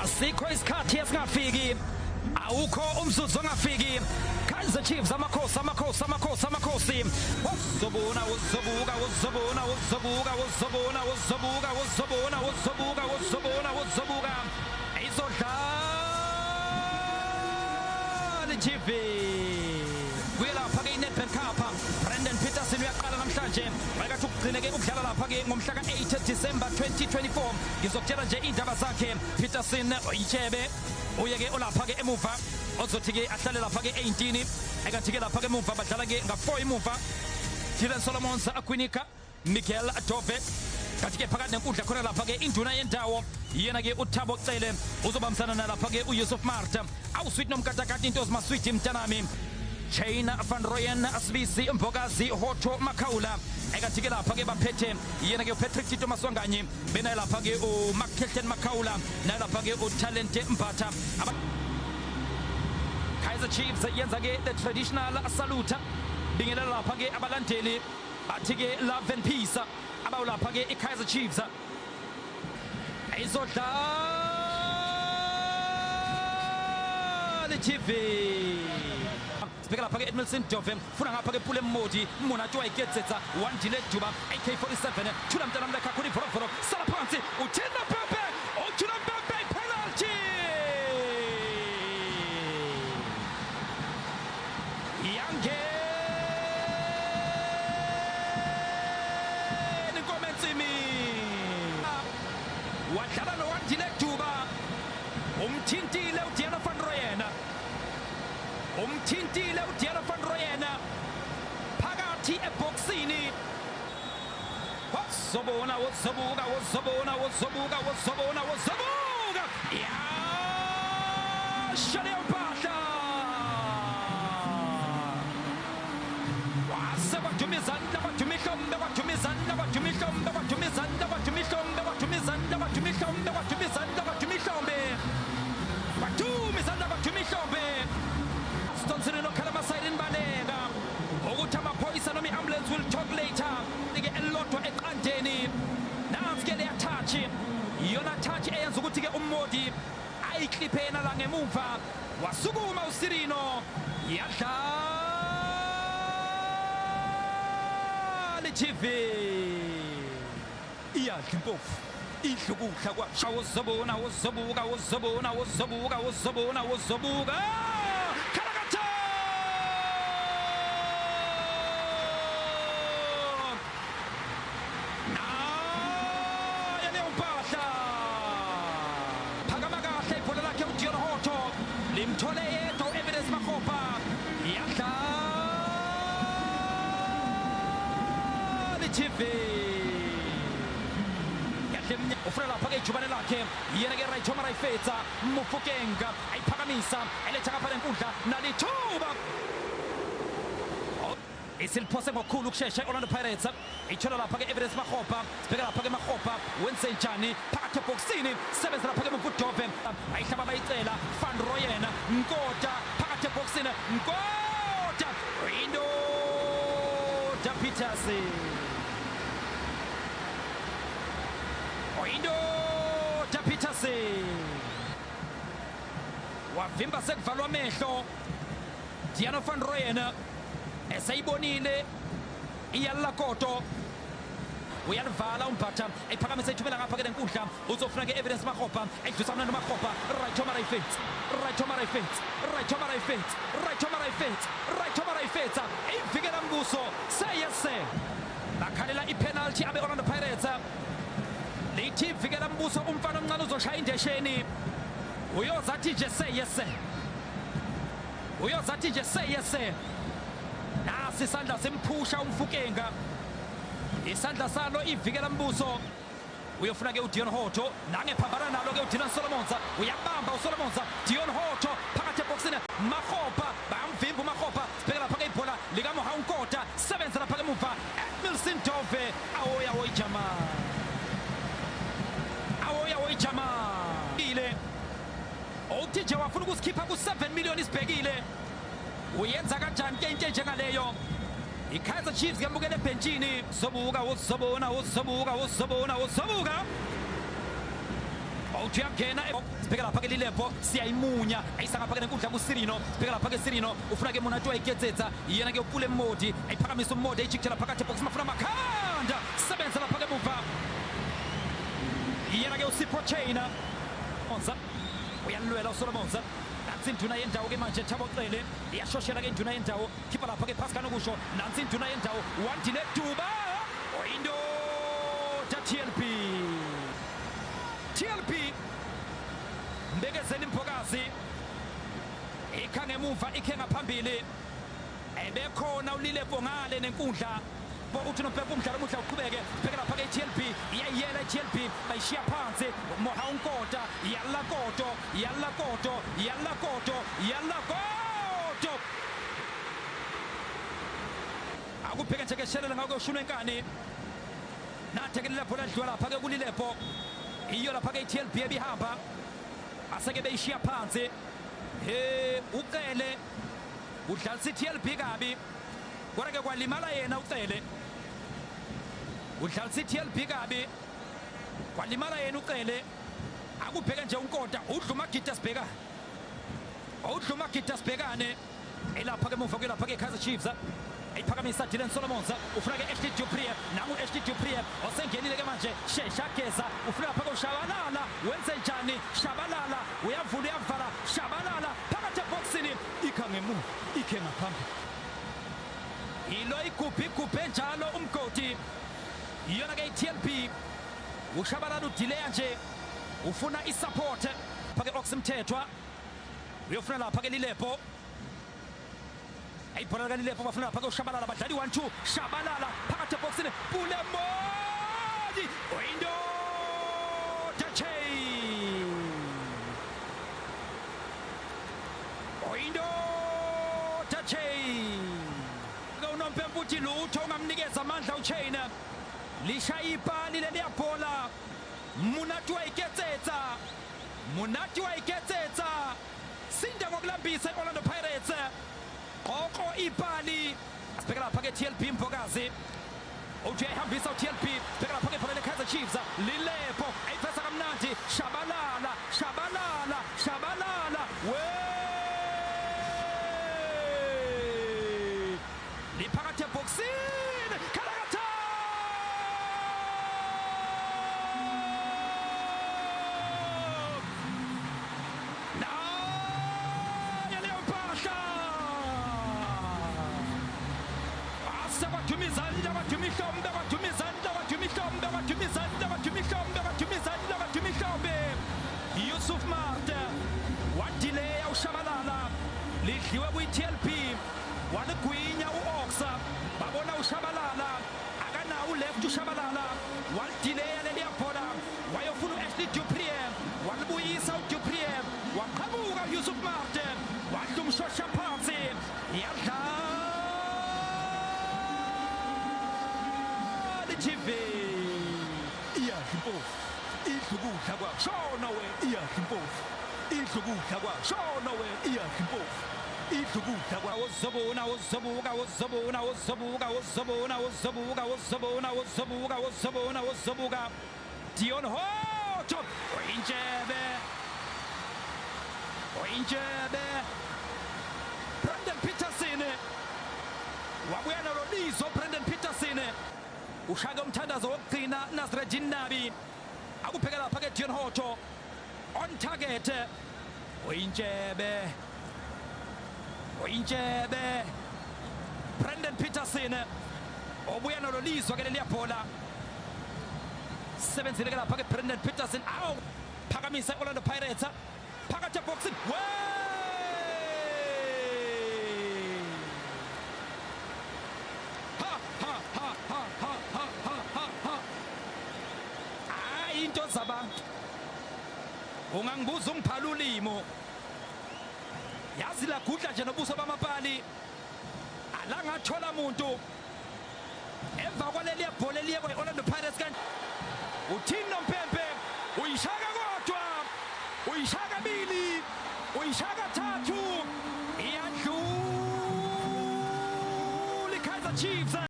asikho isikhathi esingafiki, awukho umzuzu ongafiki. Kaizer Chiefs amakhosi uzobona izodlala iTV kuyelapha ke iNedbank Cup. Brendan Peterson uyaqala namhlanje, bayakathi ukugcine ke ukudlala lapha ke ngomhla ka-8 December 2024. Ngizokutshela nje indaba zakhe. Peterson oyitshebe uye-ke olapha ke emuva ozothi-ke ahlale lapha ke 18, ekathi-ke lapha ke emuva badlala ke nga-4 emuva. Dylan Solomons, Aquinica, Miguel Dove. Kathi-ke phakathi nenkundla khona lapha ke induna yendawo yena ke uThabo Cele uzobambisana nalapha ke uYusuf Marta. Awusweet nomkatakati into zimasweet mntanami. Chain van Rooyen, Asibisi Mbokazi, Hoto Makaula. Ekathi-ke lapha ke baphethe yena ke uPatrick Tito Maswanganyi, bena lapha ke uMckelton Makaula, nalapha ke uTalente Mbatha. Kaizer Chiefs yenza ke the traditional salute, bingelela lapha ke abalandeli bathi ke love and peace abawulapha ke iKaizer Chiefs. Izodlala iTV sibheka lapha ke Edmilson Dove funa ngapha ke Pule Modi Monatwa igetsetsa 1 delay Duba AK47 thula mntana mlekha khona ivoroforo sala phansi uthina Pepe uthina Pepe penalty yange nikomenzimi wadlala no 1 delay Duba umthintile uDiana van Rooyen umthintile uDiana van Rooyen phakathi eboxini. Wozobona ya shale mpahla wasebadumizana Stonzino Kalamasayini Baleka ukuthi amaphoyisa noma i-ambulance will talk later. Ke elotho eqandeni nansi ke leya touch iyona touch eyenza ukuthi ke uModi ayicliphe yena la ngemuva wasukuma uSirino yadlala iTV iyadla impofu idlukudla kwasha wozobuka limthole yedwa uEvidence Makgopa yadlala iTV yahle ufuna lapha ke ijubane lakhe yena ke right Omar ayifetsa Mofokeng ayiphakamisa eletha ngapha lenkundla nalithuba isiliphose ngokukhulu ukushesha Orlando Pirates ithola lapha ke Evidence Makgopa sibheka lapha ke Makgopa wenze njani phakathi eboxini sebenza lapha ke Mfudove ayihlaba bayicela van Rooyen Nkoda phakathi eboxini Nkoda Indoda Peterson Indoda Peterson wavimba sekuvalwa amehlo Diana van Rooyen esayibonile iyalakoto uyalivala uMbatha ayiphakamisa ithumela ngapha ke lenkundla uzofuna ke Evidence Makgopa ayidlusa mna noMakgopa right Omar ayifetsa ivikela Mbuso sayese bakhalela ipenalty abe Orlando Pirates lithi ivikela Mbuso umfana omncane uzoshaya indesheni uyozathi nje sayese nasi isandla simphusha uMfukeng isandla salo ivikela Mbuso uyofuna ke uDion Hoto nangephambana nalo ke uDylan Solomons uyabamba uSolomons Dion Hoto phakathi eboxini Makgopa bayamvimba uMakgopa sibheka lapha ke ibhola lika Moha Nkoda sebenza lapha ke emuva Edmilson Dove awoya Jamal ile uTJ wafuna ukusikhipha ku7 million isibhekile uyenza kanjani ke into njengaleyo iKaizer Chiefs yambukela ebhenjini uzobona uthi uyangena sibheka lapha ke Lilepo siyayimunya ayisa ngapha ke nenkundla kuSirino sibheka lapha ke Sirino ufuna ke Monatu ayiketsetsa yena ke upule Modi ayiphakamisa uModi ayijikela phakathi box mafuna makhanda sebenza lapha ke muva yena ke uSipho Chaina Monza uyalwela uSolomonza nansi induna yendawo ke manje Thabo Cele iyashoshela ke induna yendawo khipha lapha ke Pascal Nokusho nansi induna yendawo wandile Duba oyindo TLP Mbekezeli Mpokazi ikha ngemuva ikhe ngaphambili ebekhona uLilepo ngale nenkundla uthi noPepa umdlalo omuhle uqhubeke bheka lapha ke TLP iyayela TLP bayishiya phansi Moha uNkota yalakoto akubheka nje ke shelela ngako shunu enkani nathekelela phola dlwa lapha ke kuLilepo iyo lapha ke TLP ebihamba aseke beyishiya phansi uCele udlalisa TLP kabi kodwa ke kwalimala yena uCele udlalisa TLP kabi kwalimala yena uCele akubheka nje uNkota udluma gita sibhekane elapha ke muva kwelapha ke Kaizer Chiefs ayiphakamisa Dylan Solomonza ufuna ke Ashley Dupree nangu Ashley Dupree osengenile ke manje shesha geza ufuna lapha ke uShabalala wenze njani Shabalala uyavula uyavala Shabalala phakathi eboxini ikha ngemuva ikhe ngaphambi ilo igubhe njalo umgodi iyona ke TLP uShabalala udelay nje ufuna isupport phake Oxmthethwa uyofuna lapha ke Lilepo ayibhola kaLilepo bafuna lapha ke uShabalala badlali 1-2 Shabalala phakathi eboxini Pule Modi oyindo Tache uNompempe uthi lutho ungamnikeza amandla uChaina lishaya ipali leliyabhola Monatu ayiketsetsa sinda ngokulambisa iOrlando Pirates qoko ipali sibheka lapha ke TLP Mpokazi uthi ayihambisa uTLP sibheka lapha ke phela Kaizer Chiefs Lilepo ayifesa kamnandi Shabalala liphakathi eboxini Kalakata Yusuf Marta wadelay uShabalala lidliwe kwi-TLP waligwinya uOxa babona uShabalala akanawo left uShabalala walidelay leliyabhola wayofuna uAshley Dupree walibuyisa uDupree waqhamuka Yusuf Marta wadlumshosha phansi yadlala TV iyadlimpofu idlukudla kwashona we iyadlimpofu idlukudla kwashona we iyadlimpofu idlukudla wozobuka Dion Hoto oyinjebe Brendan Peterson wabuya nalolizo Brendan Peterson ushaka umthandazo wokugcina Nasreddin Nabi akubheka lapha ke Dion Hoto on target oyinjebe Brendan Peterson obuya nalolizwa ke leliyabhola sebenzile ke lapha ke Brendan Peterson awu phakamisa iOrlando Pirates phakathi eboxini into zabantu ungangibuza ungiphala ulimo yazi la gudla nje nobuso bamapali alangathola umuntu emva kwaleli yebhola eliye kweOrlando Pirates kanti uthini noMpempe